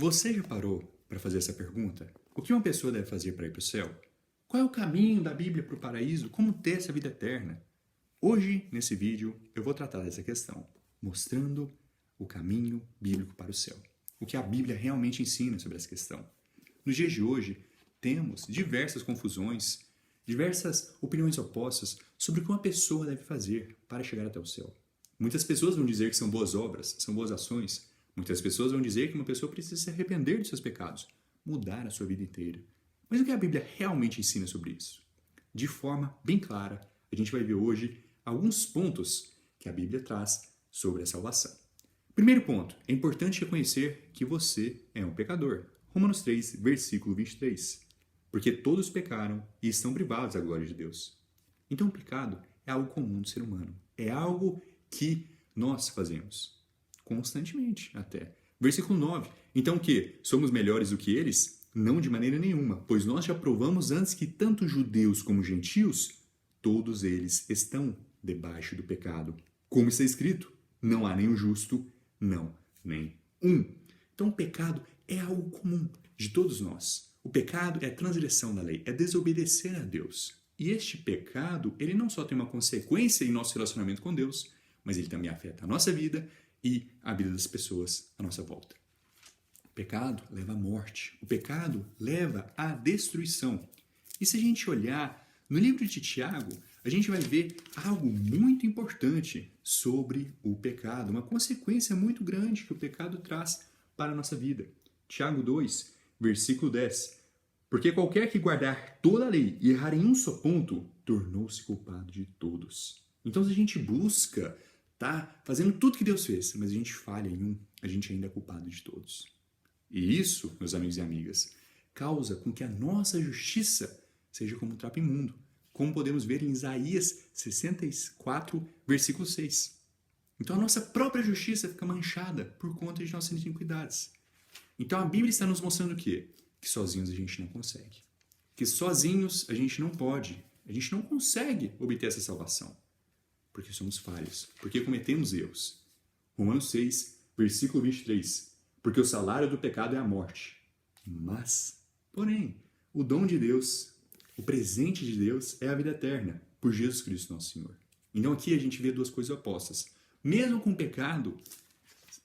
Você já parou para fazer essa pergunta? O que uma pessoa deve fazer para ir para o céu? Qual é o caminho da Bíblia para o paraíso? Como ter essa vida eterna? Hoje, nesse vídeo, eu vou tratar dessa questão, mostrando o caminho bíblico para o céu. O que a Bíblia realmente ensina sobre essa questão. Nos dias de hoje, temos diversas confusões, diversas opiniões opostas sobre o que uma pessoa deve fazer para chegar até o céu. Muitas pessoas vão dizer que são boas obras, são boas ações. Muitas pessoas vão dizer que uma pessoa precisa se arrepender dos seus pecados, mudar a sua vida inteira. Mas o que a Bíblia realmente ensina sobre isso? De forma bem clara, a gente vai ver hoje alguns pontos que a Bíblia traz sobre a salvação. Primeiro ponto, é importante reconhecer que você é um pecador. Romanos 3, versículo 23. Porque todos pecaram e estão privados da glória de Deus. Então o pecado é algo comum do ser humano. É algo que nós fazemos. Constantemente, até. Versículo 9. Então que somos melhores do que eles? Não de maneira nenhuma, pois nós já provamos antes que tanto judeus como gentios, todos eles estão debaixo do pecado. Como está escrito, não há nenhum justo, não, nem um. Então o pecado é algo comum de todos nós. O pecado é a transgressão da lei, é desobedecer a Deus. E este pecado, ele não só tem uma consequência em nosso relacionamento com Deus, mas ele também afeta a nossa vida e a vida das pessoas à nossa volta. O pecado leva à morte. O pecado leva à destruição. E se a gente olhar no livro de Tiago, a gente vai ver algo muito importante sobre o pecado, uma consequência muito grande que o pecado traz para a nossa vida. Tiago 2, versículo 10. Porque qualquer que guardar toda a lei e errar em um só ponto, tornou-se culpado de todos. Então, se a gente busca fazendo tudo que Deus fez, mas a gente falha em um, a gente ainda é culpado de todos. E isso, meus amigos e amigas, causa com que a nossa justiça seja como um trapo imundo, como podemos ver em Isaías 64, versículo 6. Então a nossa própria justiça fica manchada por conta de nossas iniquidades. Então a Bíblia está nos mostrando o quê? Que sozinhos a gente não consegue. Que sozinhos a gente não pode. A gente não consegue obter essa salvação. Porque somos falhos. Porque cometemos erros. Romanos 6, versículo 23. Porque o salário do pecado é a morte. Mas, porém, o dom de Deus, o presente de Deus é a vida eterna, por Jesus Cristo nosso Senhor. Então aqui a gente vê duas coisas opostas. Mesmo com o pecado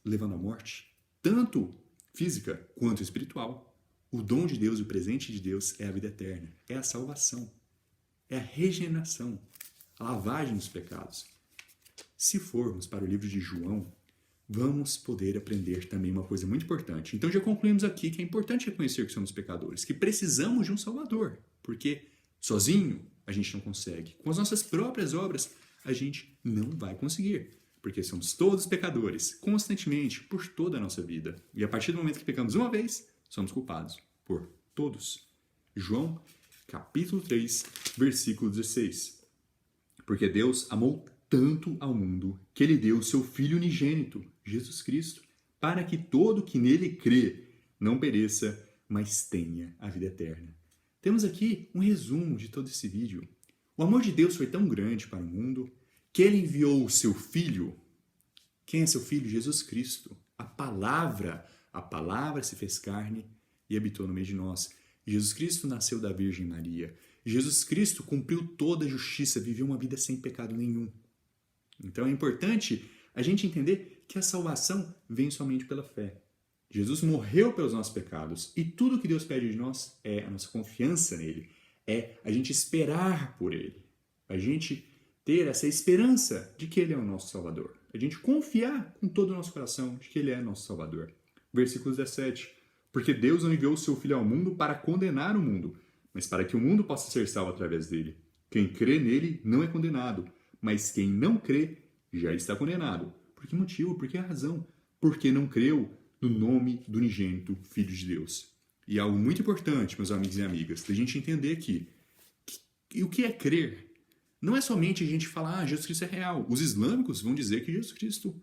levando à morte, tanto física quanto espiritual, o dom de Deus, o presente de Deus é a vida eterna, é a salvação, é a regeneração, a lavagem dos pecados. Se formos para o livro de João, vamos poder aprender também uma coisa muito importante. Então já concluímos aqui que é importante reconhecer que somos pecadores, que precisamos de um Salvador, porque sozinho a gente não consegue. Com as nossas próprias obras, a gente não vai conseguir, porque somos todos pecadores, constantemente, por toda a nossa vida. E a partir do momento que pecamos uma vez, somos culpados por todos. João, capítulo 3, versículo 16. Porque Deus amou tanto ao mundo que Ele deu o seu Filho unigênito, Jesus Cristo, para que todo que nele crê não pereça, mas tenha a vida eterna. Temos aqui um resumo de todo esse vídeo. O amor de Deus foi tão grande para o mundo que Ele enviou o seu Filho. Quem é seu Filho? Jesus Cristo. A palavra se fez carne e habitou no meio de nós. Jesus Cristo nasceu da Virgem Maria. Jesus Cristo cumpriu toda a justiça, viveu uma vida sem pecado nenhum. Então é importante a gente entender que a salvação vem somente pela fé. Jesus morreu pelos nossos pecados e tudo que Deus pede de nós é a nossa confiança nele, é a gente esperar por ele, a gente ter essa esperança de que ele é o nosso Salvador, a gente confiar com todo o nosso coração de que ele é nosso Salvador. Versículo 17. Porque Deus não enviou o seu Filho ao mundo para condenar o mundo, mas para que o mundo possa ser salvo através dele. Quem crê nele não é condenado, mas quem não crê já está condenado. Por que motivo? Por que razão? Porque não creu no nome do unigênito Filho de Deus. E algo muito importante, meus amigos e amigas, da gente entender aqui, que o que é crer? Não é somente a gente falar, Jesus Cristo é real. Os islâmicos vão dizer que Jesus Cristo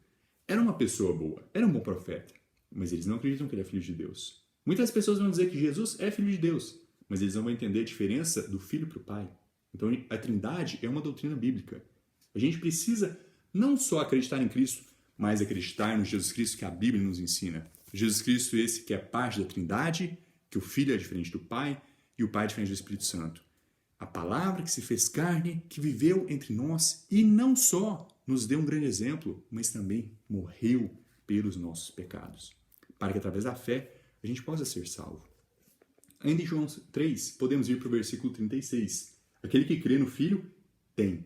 era uma pessoa boa, era um bom profeta, mas eles não acreditam que ele é Filho de Deus. Muitas pessoas vão dizer que Jesus é Filho de Deus, mas eles não vão entender a diferença do Filho para o Pai. Então a Trindade é uma doutrina bíblica. A gente precisa não só acreditar em Cristo, mas acreditar no Jesus Cristo que a Bíblia nos ensina. Jesus Cristo esse que é parte da Trindade, que o Filho é diferente do Pai e o Pai é diferente do Espírito Santo. A palavra que se fez carne, que viveu entre nós e não só nos deu um grande exemplo, mas também morreu pelos nossos pecados, para que através da fé a gente possa ser salvo. Ainda em João 3, podemos ir para o versículo 36. Aquele que crê no Filho tem.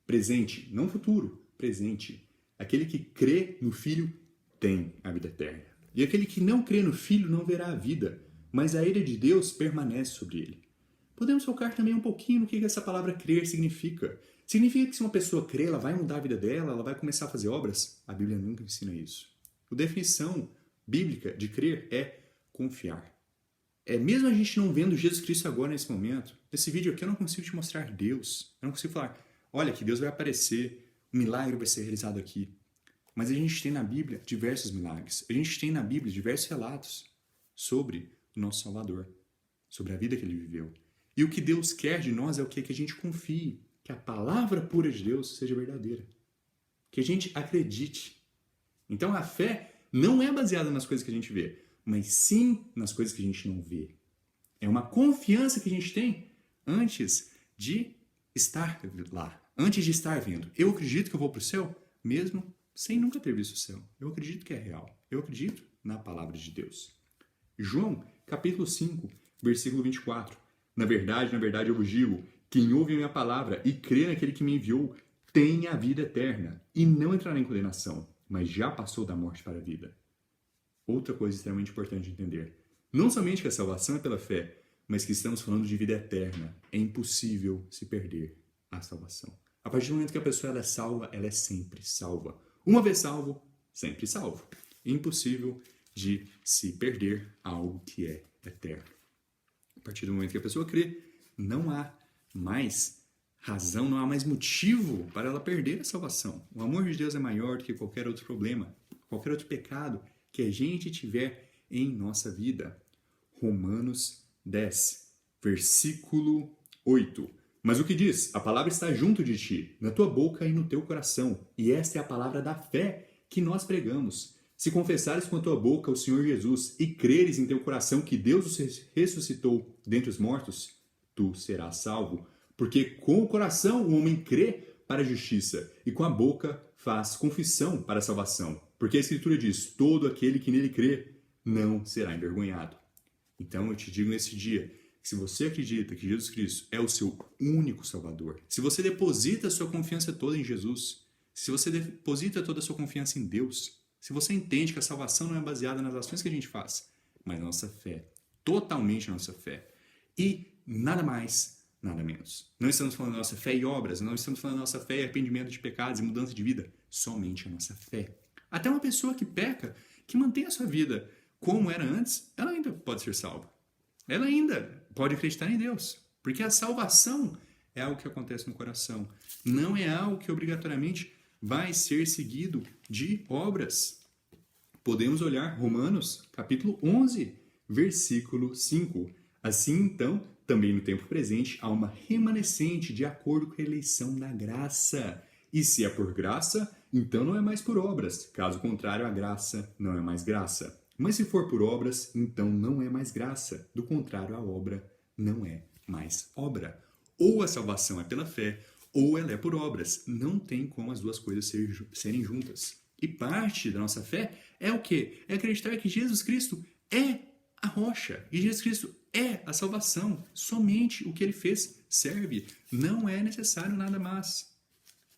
Presente, não futuro, presente. Aquele que crê no Filho tem a vida eterna. E aquele que não crê no Filho não verá a vida, mas a ira de Deus permanece sobre ele. Podemos focar também um pouquinho no que essa palavra crer significa. Significa que se uma pessoa crê, ela vai mudar a vida dela, ela vai começar a fazer obras? A Bíblia nunca ensina isso. A definição bíblica de crer é confiar. Mesmo a gente não vendo Jesus Cristo agora nesse momento, nesse vídeo aqui eu não consigo te mostrar Deus. Eu não consigo falar, olha que Deus vai aparecer, um milagre vai ser realizado aqui. Mas a gente tem na Bíblia diversos milagres. A gente tem na Bíblia diversos relatos sobre o nosso Salvador, sobre a vida que ele viveu. E o que Deus quer de nós é o quê? Que a gente confie, que a palavra pura de Deus seja verdadeira. Que a gente acredite. Então a fé não é baseada nas coisas que a gente vê, mas sim nas coisas que a gente não vê. É uma confiança que a gente tem antes de estar lá, antes de estar vendo. Eu acredito que eu vou para o céu, mesmo sem nunca ter visto o céu. Eu acredito que é real. Eu acredito na palavra de Deus. João, capítulo 5, versículo 24. Na verdade, eu vos digo, quem ouve a minha palavra e crê naquele que me enviou, tem a vida eterna e não entrará em condenação, mas já passou da morte para a vida. Outra coisa extremamente importante de entender. Não somente que a salvação é pela fé, mas que estamos falando de vida eterna. É impossível se perder a salvação. A partir do momento que a pessoa ela é salva, ela é sempre salva. Uma vez salvo, sempre salvo. É impossível de se perder algo que é eterno. A partir do momento que a pessoa crê, não há mais razão, não há mais motivo para ela perder a salvação. O amor de Deus é maior do que qualquer outro problema, qualquer outro pecado que a gente tiver em nossa vida. Romanos 10, versículo 8. Mas o que diz? A palavra está junto de ti, na tua boca e no teu coração. E esta é a palavra da fé que nós pregamos. Se confessares com a tua boca o Senhor Jesus e creres em teu coração que Deus o ressuscitou dentre os mortos, tu serás salvo. Porque com o coração o homem crê para a justiça e com a boca faz confissão para a salvação. Porque a Escritura diz, todo aquele que nele crê não será envergonhado. Então eu te digo nesse dia, que se você acredita que Jesus Cristo é o seu único Salvador, se você deposita a sua confiança toda em Jesus, se você deposita toda a sua confiança em Deus, se você entende que a salvação não é baseada nas ações que a gente faz, mas na nossa fé, totalmente na nossa fé, e nada mais, nada menos. Não estamos falando da nossa fé e obras, não estamos falando da nossa fé e arrependimento de pecados e mudança de vida, somente a nossa fé. Até uma pessoa que peca, que mantém a sua vida como era antes, ela ainda pode ser salva. Ela ainda pode acreditar em Deus, porque a salvação é algo que acontece no coração, não é algo que obrigatoriamente vai ser seguido de obras. Podemos olhar Romanos, capítulo 11, versículo 5. Assim, então, também no tempo presente, há uma remanescente de acordo com a eleição da graça. E se é por graça, então não é mais por obras. Caso contrário, a graça não é mais graça. Mas se for por obras, então não é mais graça. Do contrário, a obra não é mais obra. Ou a salvação é pela fé, ou ela é por obras. Não tem como as duas coisas serem juntas. E parte da nossa fé é o quê? É acreditar que Jesus Cristo é a rocha. E Jesus Cristo é a salvação. Somente o que ele fez serve. Não é necessário nada mais.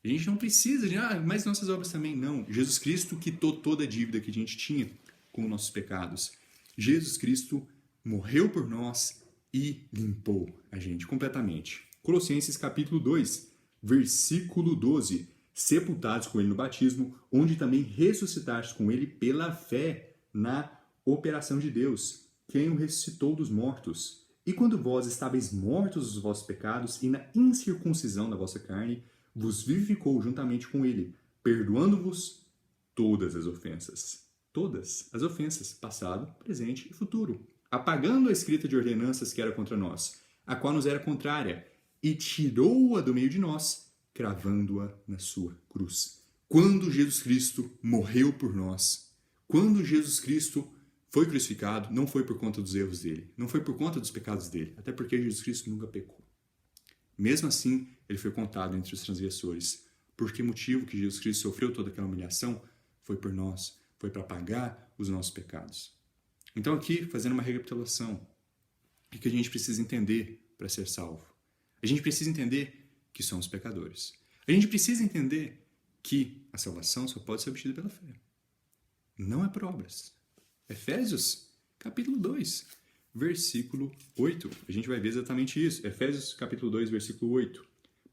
A gente não precisa de, mas nossas obras também não. Jesus Cristo quitou toda a dívida que a gente tinha com nossos pecados. Jesus Cristo morreu por nós e limpou a gente completamente. Colossenses capítulo 2, versículo 12. Sepultados com ele no batismo, onde também ressuscitaste com ele pela fé na operação de Deus, quem o ressuscitou dos mortos. E quando vós estáveis mortos dos vossos pecados e na incircuncisão da vossa carne, vos vivificou juntamente com ele, perdoando-vos todas as ofensas. Todas as ofensas, passado, presente e futuro. Apagando a escrita de ordenanças que era contra nós, a qual nos era contrária, e tirou-a do meio de nós, cravando-a na sua cruz. Quando Jesus Cristo morreu por nós, quando Jesus Cristo foi crucificado, não foi por conta dos erros dele, não foi por conta dos pecados dele, até porque Jesus Cristo nunca pecou. Mesmo assim, ele foi contado entre os transgressores. Por que motivo que Jesus Cristo sofreu toda aquela humilhação? Foi por nós, foi para pagar os nossos pecados. Então aqui, fazendo uma recapitulação, o que a gente precisa entender para ser salvo? A gente precisa entender que somos pecadores. A gente precisa entender que a salvação só pode ser obtida pela fé. Não é por obras. Efésios, capítulo 2, versículo 8. A gente vai ver exatamente isso. Efésios, capítulo 2, versículo 8.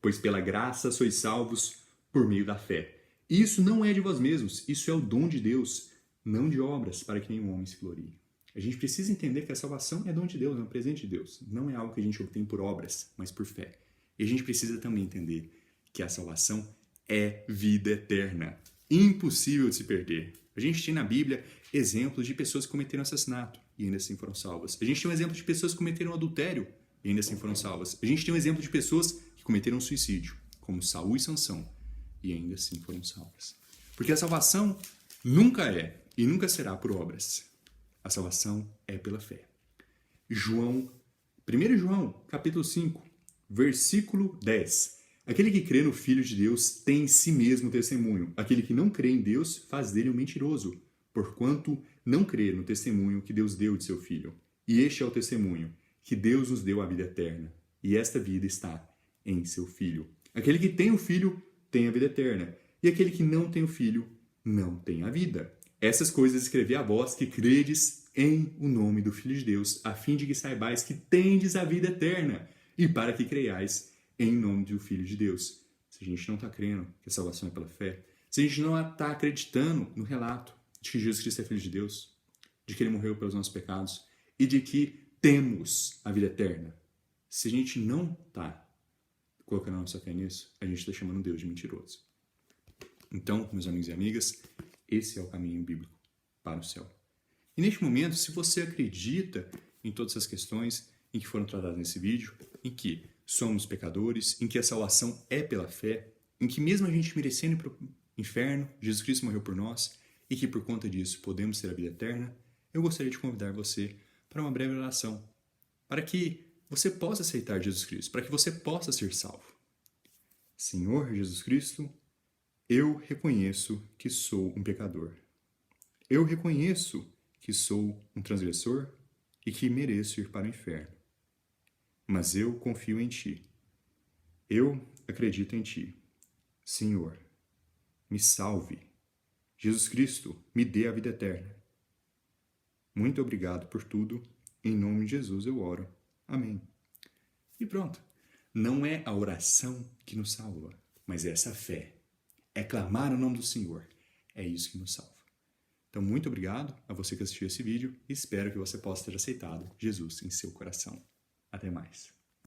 Pois pela graça sois salvos por meio da fé. Isso não é de vós mesmos, isso é o dom de Deus, não de obras, para que nenhum homem se glorie. A gente precisa entender que a salvação é dom de Deus, é um presente de Deus. Não é algo que a gente obtém por obras, mas por fé. E a gente precisa também entender que a salvação é vida eterna. Impossível de se perder. A gente tem na Bíblia exemplos de pessoas que cometeram assassinato e ainda assim foram salvas. A gente tem um exemplo de pessoas que cometeram adultério e ainda assim foram salvas. A gente tem um exemplo de pessoas que cometeram suicídio, como Saul e Sansão, e ainda assim foram salvas. Porque a salvação nunca é e nunca será por obras. A salvação é pela fé. 1 João, capítulo 5, versículo 10. Aquele que crê no Filho de Deus tem em si mesmo testemunho. Aquele que não crê em Deus faz dele um mentiroso, porquanto não crê no testemunho que Deus deu de seu Filho. E este é o testemunho, que Deus nos deu a vida eterna. E esta vida está em seu Filho. Aquele que tem o Filho tem a vida eterna. E aquele que não tem o Filho não tem a vida. Essas coisas escrevi a vós que credes em o nome do Filho de Deus, a fim de que saibais que tendes a vida eterna, e para que creiais em nome do Filho de Deus. Se a gente não está crendo que a salvação é pela fé, se a gente não está acreditando no relato de que Jesus Cristo é Filho de Deus, de que Ele morreu pelos nossos pecados e de que temos a vida eterna, se a gente não está colocando a nossa fé nisso, a gente está chamando Deus de mentiroso. Então, meus amigos e amigas, esse é o caminho bíblico para o céu. E neste momento, se você acredita em todas essas questões em que foram tratadas nesse vídeo, em que somos pecadores, em que a salvação é pela fé, em que mesmo a gente merecendo ir para o inferno, Jesus Cristo morreu por nós e que por conta disso podemos ter a vida eterna, eu gostaria de convidar você para uma breve oração, para que você possa aceitar Jesus Cristo, para que você possa ser salvo. Senhor Jesus Cristo, eu reconheço que sou um pecador. Eu reconheço que sou um transgressor e que mereço ir para o inferno. Mas eu confio em Ti. Eu acredito em Ti. Senhor, me salve. Jesus Cristo, me dê a vida eterna. Muito obrigado por tudo. Em nome de Jesus eu oro. Amém. E pronto. Não é a oração que nos salva, mas é essa fé. É clamar o nome do Senhor. É isso que nos salva. Então, muito obrigado a você que assistiu esse vídeo e espero que você possa ter aceitado Jesus em seu coração. Até mais.